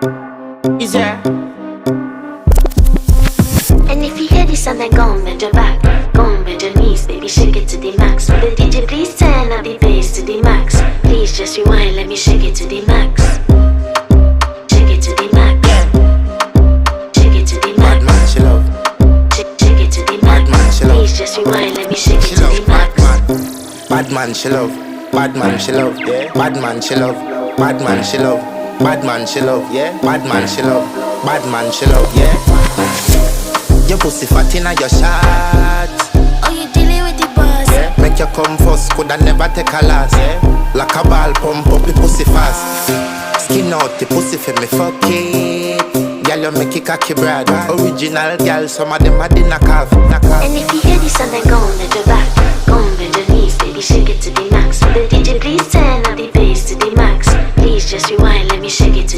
Is there? And if you hear this and then go on bend your back, go on bend your knees, baby, shake it to the max. Will the DJ please turn up the bass to the max? Please just rewind, let me shake it to the max. Shake it to the max. Shake it to the max. Bad man, she love. Shake it to the max. Bad man, she love. Please just rewind, let me shake it She to love the max. bad man, she love. Bad man, she love. Yeah. Bad man, she love. Bad man, she love. Bad man, she love. Yeah. Bad man, she love. Bad man, she love. Yeah. Your pussy fat inna your shot. Oh, you dealing with the boss? Yeah. Make you come first, coulda never take a last. Yeah. Like a ball pump up the pussy fast. Skin out the pussy for me fuck it. Girl, you make it cocky brad. Original girl, some of them a dinner calf. And if you hear this and then go on bend your back, go on bend your knees, baby, shake it to the max. Will the DJ please turn up the bass to the max? Please just rewind, let me shake it to